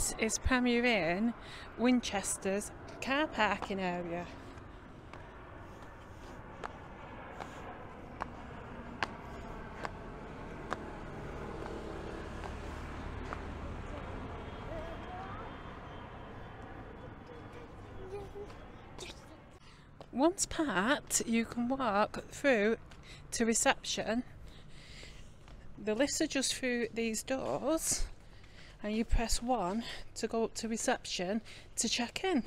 This is Premier Inn, Winchester's car parking area. Once parked, you can walk through to reception. The lifts are just through these doors, and you press 1 to go up to reception to check in.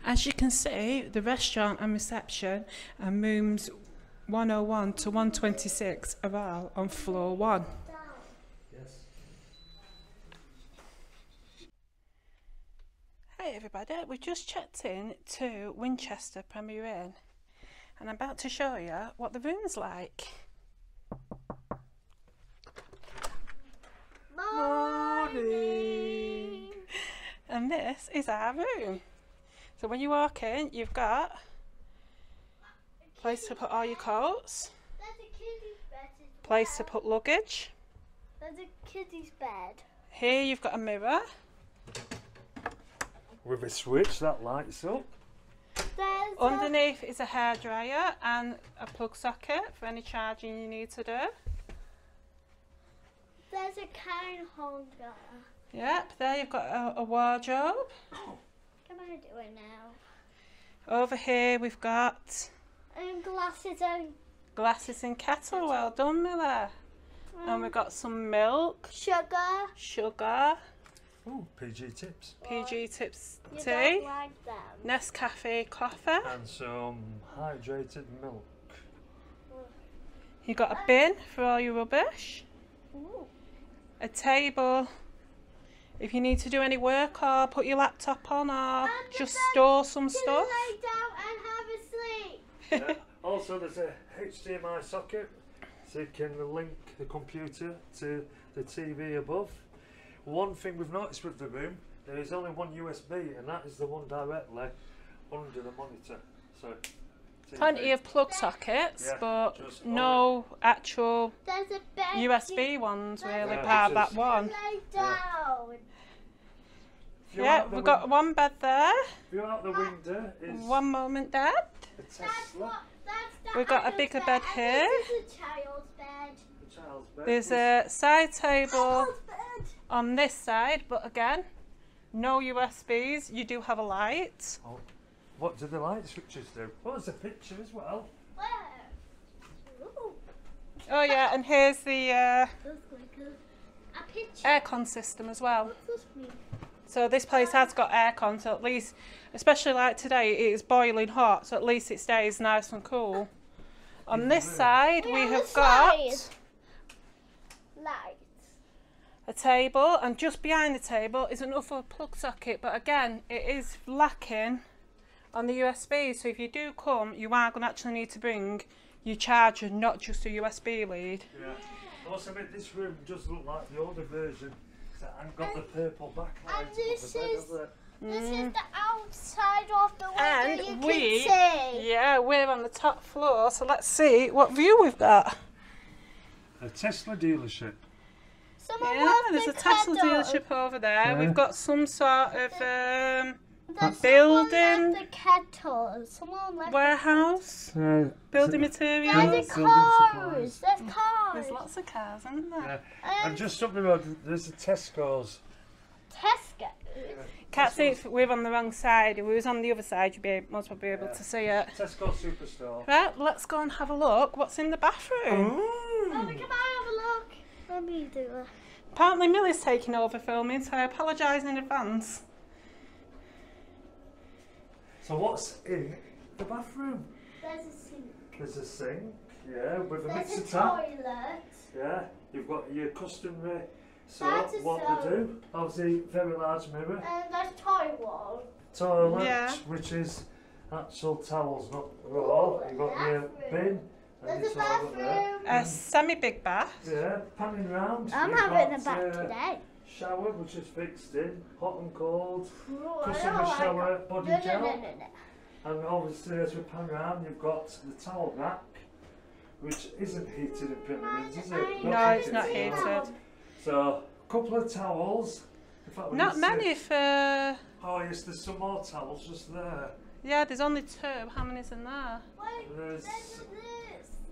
As you can see, the restaurant and reception and rooms 101 to 126 are all on floor 1. Yes. Hey everybody, we've just checked in to Winchester Premier Inn and I'm about to show you what the room's like. Morning! And this is our room. So when you walk in, you've got a place to put all your coats, place to put luggage. There's a kiddie's bed. Here you've got a mirror. With a switch that lights up. Underneath is a hairdryer and a plug socket for any charging you need to do. There's a cane holder. Yep, there you've got a wardrobe. Can I do it now? Over here we've got And glasses and kettle. Well done, Miller. And we've got some milk, sugar, Ooh, PG tips. PG tips You tea, don't like them. Nescafe coffee. And some hydrated milk. You've got a bin for all your rubbish. Ooh. A table if you need to do any work or put your laptop on or just store some stuff. Lay down and have a sleep. Yeah. Also, there's a Hdmi socket, so you can link the computer to the TV above. One thing we've noticed with the room, there is only one USB, and that is the one directly under the monitor. So TV. Plenty of plug sockets, Yeah, but just no actual There's a bed. USB ones really Yeah, power just- that one. Lay down. If you're Yeah, out the we've got one bed there. If you're out the window, is One moment, Dad. a Tesla. That's We've got a adult bigger bed, bed and here. This is a child's bed. The child's bed. There's a side table Child's bed. on this side, but again, no USBs. You do have a light. Oh, what do the light switches do? Oh, there's a picture as well. Where? Ooh. Oh yeah, and here's the Looks like a picture. aircon system as well. What's this mean? So this place has got aircon, so at least, especially like today, it is boiling hot, so at least it stays nice and cool. On this side, we on have the got side. Lights. a table, and just behind the table is another plug socket, but again, it is lacking on the USB, so if you do come, you are going to actually need to bring your charger, not just a USB lead. Yeah. I must admit, this room does look like the older version. And got the purple backlight. And this above the bed, is- hasn't it? This is the outside of the window. And you we, can see. yeah, we're on the top floor, so let's see what view we've got. A Tesla dealership. Someone Yeah, wants there's the a Tesla kettle. dealership over there. Yeah. We've got some sort of There's building. someone left the kettle. Someone left warehouse, building materials. There's Building cars. supplies. There's cars. There's lots of cars, isn't there? Yeah. And just up the road, there's a Tesco's. Tesco. Can't see if we're on the wrong side. If we was on the other side, you'd be most probably be able Yeah. to see it. Tesco Superstore. Right, let's go and have a look. What's in the bathroom? Mommy, come on, have a look. Let me do it. Apparently Millie's taking over filming, so I apologise in advance. So what's in the bathroom? There's a sink. There's a sink, yeah, with a There's mixer a tap. toilet. Yeah, you've got your customary That's soap, a what soap. to do. Obviously, very large mirror. And there's toilet. Toilet, Yeah. which is actual towels, not roll. You've got your bin. And There's a it's all up there. bathroom. A semi-big bath. Yeah, panning round. I'm you've having a got, bath today. Shower, which is fixed in, hot and cold. I Customer don't like shower, it. body No, no, gel. no, no, no. And obviously, as we pan around, you've got the towel rack, which isn't heated in Premier Inns, is it? No, it's not heated. heated. So, a couple of towels. In fact, we Not need to- many for... Oh yes, there's some more towels just there. Yeah, there's only 2. How many's in there? Wait, There's, this.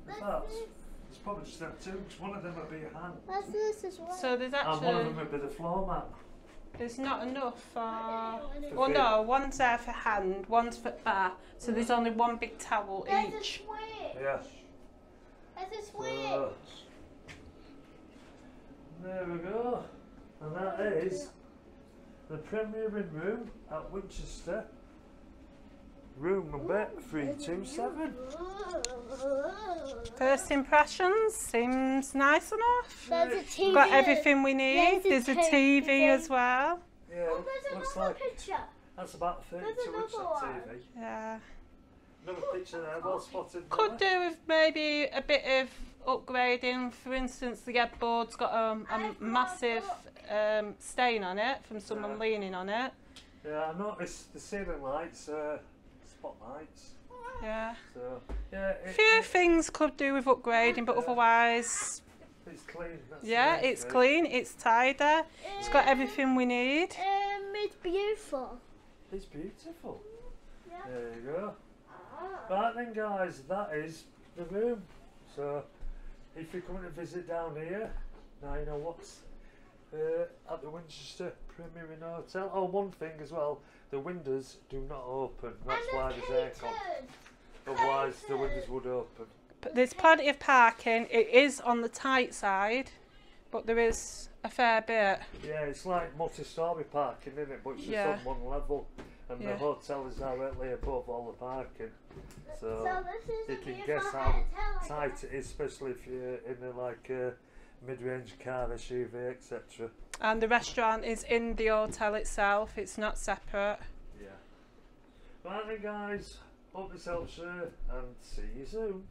in fact, there's probably just them 2, because one of them would be a hand. There's this as well. So there's And one of actually... them would be the floor mat. There's not enough for... For Well, feet. no, one's there for hand, one's for bar. So there's only one big towel There's a each. switch. Yeah. There's a So, switch. there we go. And that is the Premier Inn room at Winchester. Room number 327. First impressions, seems nice enough. There's a TV. Got everything we need. There's There's a a TV TV. as well. Yeah, Oh, there's looks another like picture. that's about 32 There's inch another that one. TV. Yeah. Another picture there, well spotted. Could do with maybe a bit of upgrading. For instance, the headboard's got a massive stain on it from someone Yeah. leaning on it. Yeah, I noticed the ceiling lights, spotlights. Yeah. So, yeah, A few things could do with upgrading, but Yeah. otherwise, it's clean. That's the yeah, main it's thing. clean, it's tidy, it's got everything we need. It's beautiful. It's beautiful. Yeah. There you go. Right then, guys, that is the room. So, if you're coming to visit down here, now you know what's at the Winchester Premier Inn Hotel. Oh, one thing as well, the windows do not open. That's why there's aircon. Otherwise, the windows would open. But there's plenty of parking. It is on the tight side, but there is a fair bit. Yeah, it's like multi-storey parking, isn't it? But it's just Yeah. on one level, and Yeah. the hotel is directly above all the parking. So this is you a can beautiful guess how hotel. tight it is, especially if you're in a mid-range car, SUV, etc. And the restaurant is in the hotel itself, it's not separate. Yeah. Right then, guys. Hope this helps you, and see you soon.